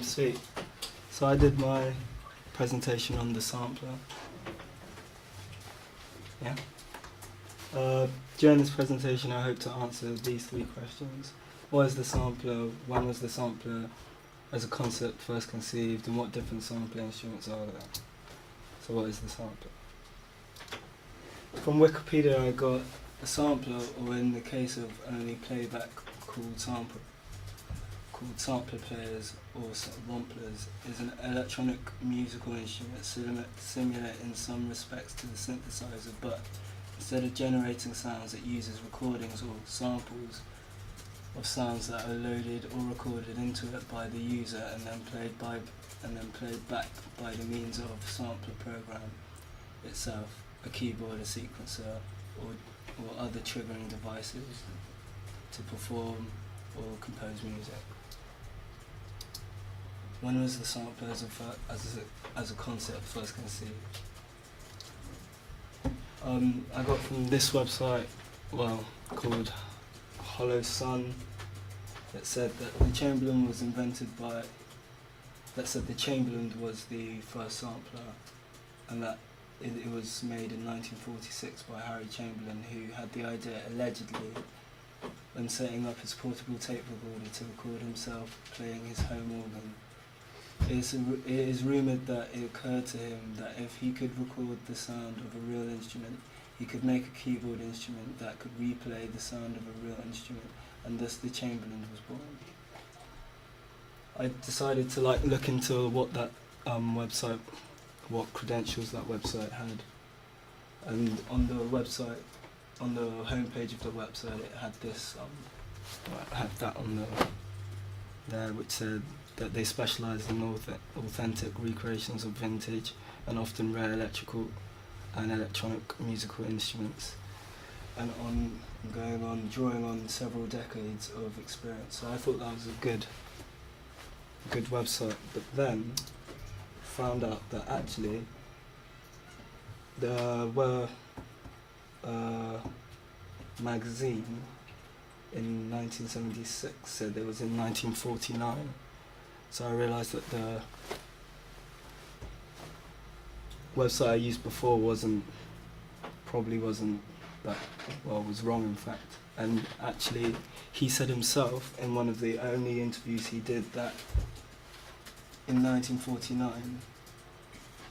Sweet. So I did my presentation on the sampler. Yeah. During this presentation, I hope to answer these three questions. What is the sampler? When was the sampler as a concept first conceived? And what different sampler instruments are there? So what is the sampler? From Wikipedia I got a sampler, or in the case of only playback, called sampler players or womplers, is an electronic musical instrument similar in some respects to the synthesizer, but instead of generating sounds, it uses recordings or samples of sounds that are loaded or recorded into it by the user and then played back by the means of sampler program itself, a keyboard, a sequencer, or other triggering devices to perform or compose music. When was the sampler as a concept first conceived? I got from this website, called Hollow Sun, that said that the Chamberlain was the first sampler, and that it was made in 1946 by Harry Chamberlain, who had the idea, allegedly, when setting up his portable tape recorder to record himself playing his home organ. It is rumoured that it occurred to him that if he could record the sound of a real instrument, he could make a keyboard instrument that could replay the sound of a real instrument, and thus the Chamberlain was born. I decided to look into what that website, what credentials that website had, and on the website, on the homepage of the website, it had this, had that on there, which said that they specialised in authentic recreations of vintage and often rare electrical and electronic musical instruments, and drawing on several decades of experience. So I thought that was a good website, but then found out that actually there were a magazine in 1976 said it was in 1949. So I realised that the website I used before probably wasn't that, was wrong in fact. And actually he said himself in one of the only interviews he did that in 1949,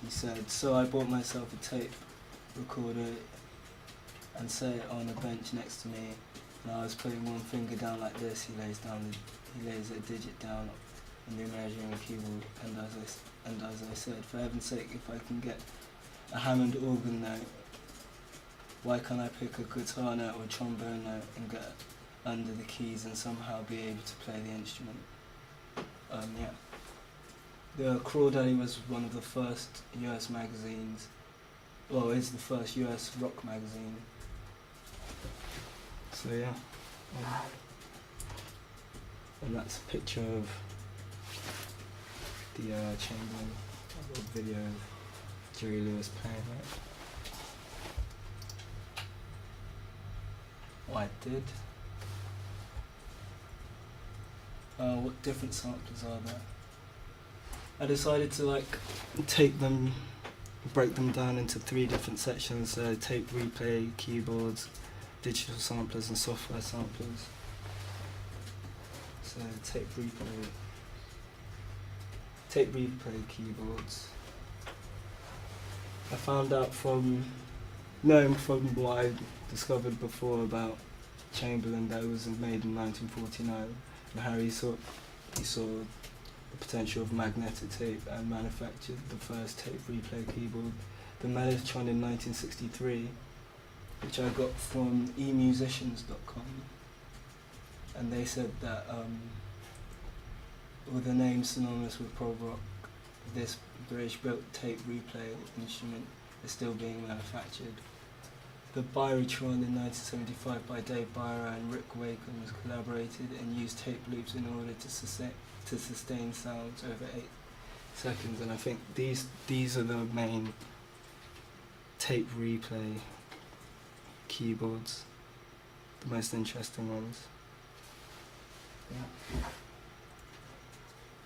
he said, "So I bought myself a tape recorder and set it on a bench next to me, and I was putting one finger down like this." He lays a digit down on the measuring keyboard, and as I said, "For heaven's sake, if I can get a Hammond organ note, why can't I pick a guitar note or trombone note and get under the keys and somehow be able to play the instrument?" The Crawdaddy was one of the first US magazines, it's the first US rock magazine. So yeah, and that's a picture of the Chamberlain, a little video of Jerry Lewis playing it. What I did. What different samplers are there? I decided to break them down into three different sections: tape replay, keyboards, digital samplers, and software samplers. So tape replay keyboards. I found out from what I discovered before about Chamberlain that it was made in 1949, and Harry saw the potential of magnetic tape and manufactured the first tape replay keyboard, the Mellotron, in 1963, which I got from emusicians.com, and they said that with a name synonymous with prog rock, this British-built tape replay instrument is still being manufactured. The Byratron in 1975 by Dave Byra and Rick Wakens collaborated and used tape loops in order to sustain sounds over 8 seconds, and I think these are the main tape replay keyboards, the most interesting ones. Yeah.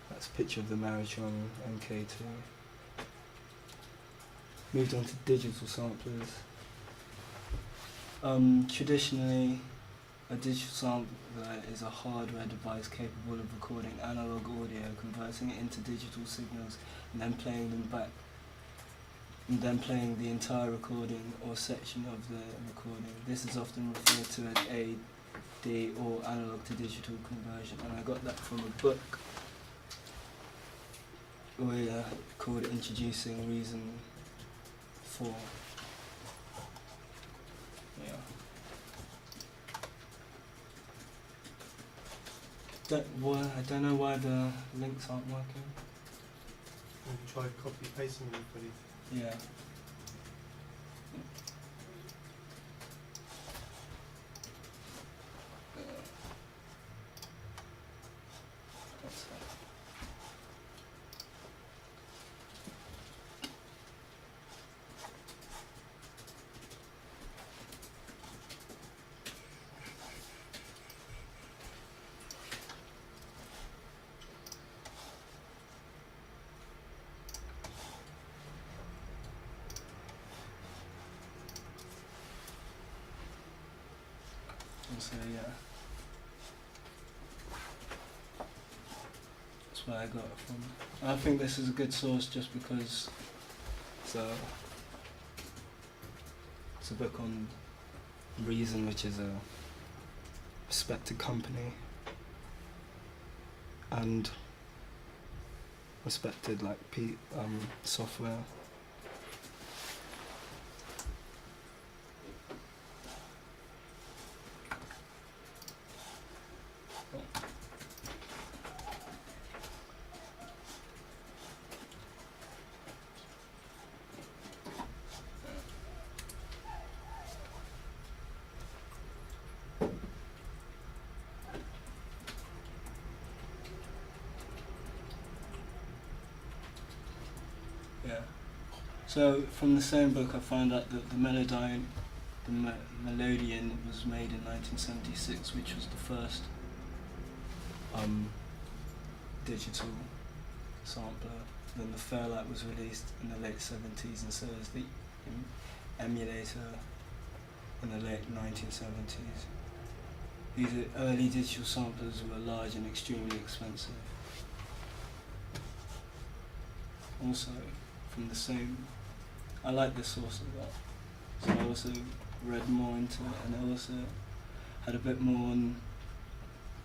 That's It's a picture of the Maritron MK2. Moved on to digital samplers. Traditionally, a digital sampler is a hardware device capable of recording analog audio, converting it into digital signals, and then playing them back, and then playing the entire recording or section of the recording. This is often referred to as AD or analog to digital conversion, and I got that from a book called Introducing Reason 4. Yeah. I don't know why the links aren't working. Have you tried copy pasting them, Freddie? Yeah. So yeah, that's where I got it from. And I think this is a good source just because it's a book on Reason, which is a respected company and respected like software. Yeah. So from the same book, I found out that the Melodian was made in 1976, which was the first digital sampler. Then the Fairlight was released in the late 70s, and so was the emulator in the late 1970s. These early digital samplers were large and extremely expensive. Also, from the same, I like this source a lot, so I also read more into it, and I also had a bit more on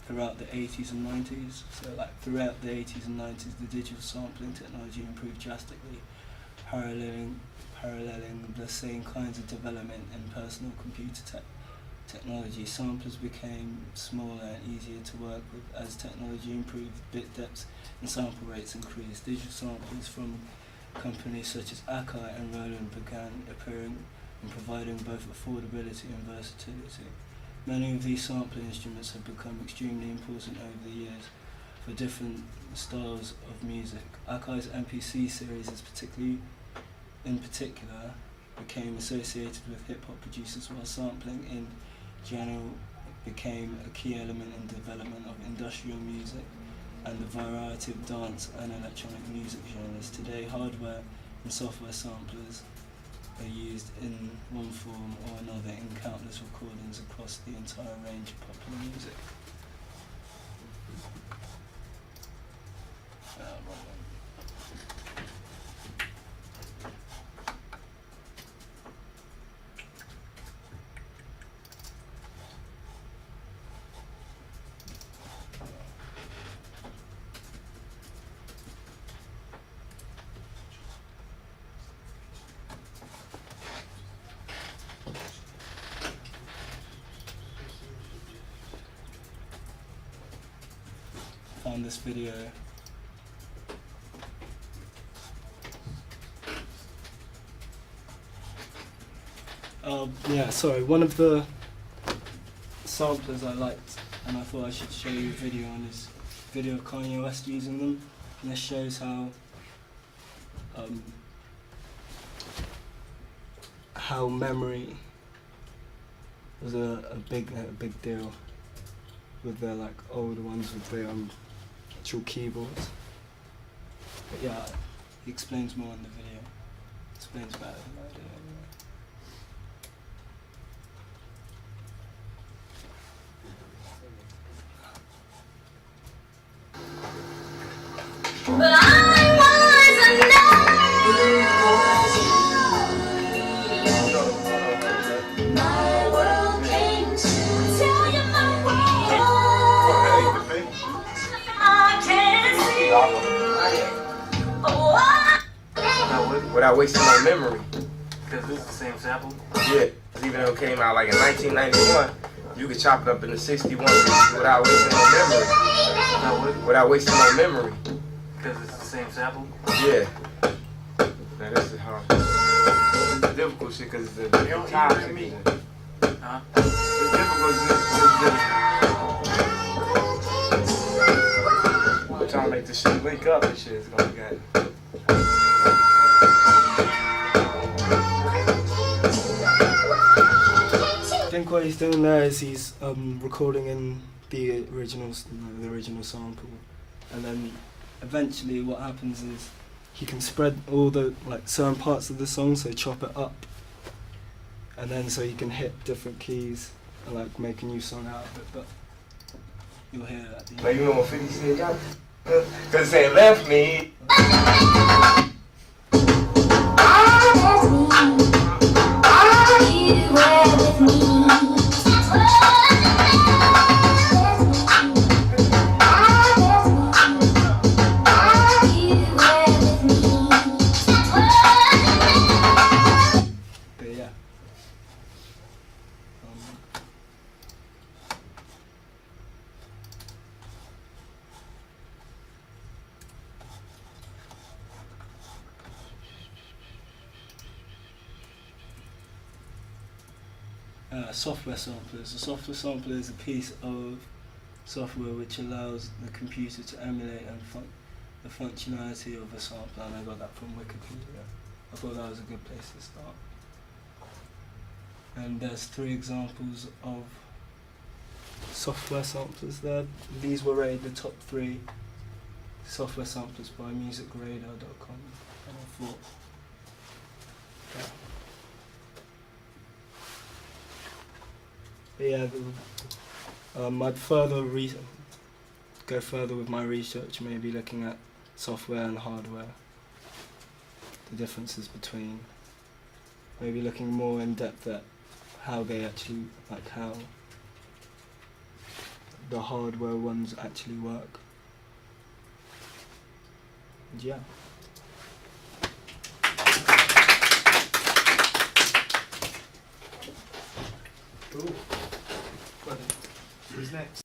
throughout the 80s and 90s. So like throughout the 80s and 90s, the digital sampling technology improved drastically, paralleling the same kinds of development in personal computer technology. Samplers became smaller and easier to work with as technology improved, bit depths and sample rates increased. Digital samplers from companies such as Akai and Roland began appearing and providing both affordability and versatility. Many of these sampling instruments have become extremely important over the years for different styles of music. Akai's MPC series in particular became associated with hip-hop producers, while sampling in general became a key element in development of industrial music and the variety of dance and electronic music genres. Today, hardware and software samplers are used in one form or another in countless recordings across the entire range of popular music. Found this video. One of the samplers I liked and I thought I should show you a video on is a video of Kanye West using them, and this shows how memory was a big deal with the like older ones with the actual keyboards. But yeah, he explains more in the video. Explains better than I do anyway. But I wasn't known. My world came to tell you my world. I can't see. Oh, Without wasting no memory. Because it's the same sample. Yeah. 'Cause even though it came out like in 1991, you could chop it up into 61 pieces without wasting no memory. Without wasting no memory. Because it's the same sample. Yeah. Now this is hard. This is the difficult shit because it's the time shit. Huh? It's difficult shit. I'm trying to make this shit link up and shit. It's gonna be good. I think what he's doing there is he's recording in the original sample, and then eventually what happens is he can spread all the like certain parts of the song, so chop it up, and then so he can hit different keys and like make a new song out of it. But you'll hear it at the end. Like you know what 50 said, y'all? Cause they left me. you were with me. But yeah. Software samplers. A software sampler is a piece of software which allows the computer to emulate and the functionality of a sampler, and I got that from Wikipedia. I thought that was a good place to start. And there's 3 examples of software samplers there. These were rated the top 3 software samplers by musicradar.com, and I thought, yeah. But yeah, I'd go further with my research, maybe looking at software and hardware, the differences between, maybe looking more in depth at how they actually, like how the hardware ones actually work. And yeah. Cool. Who's next?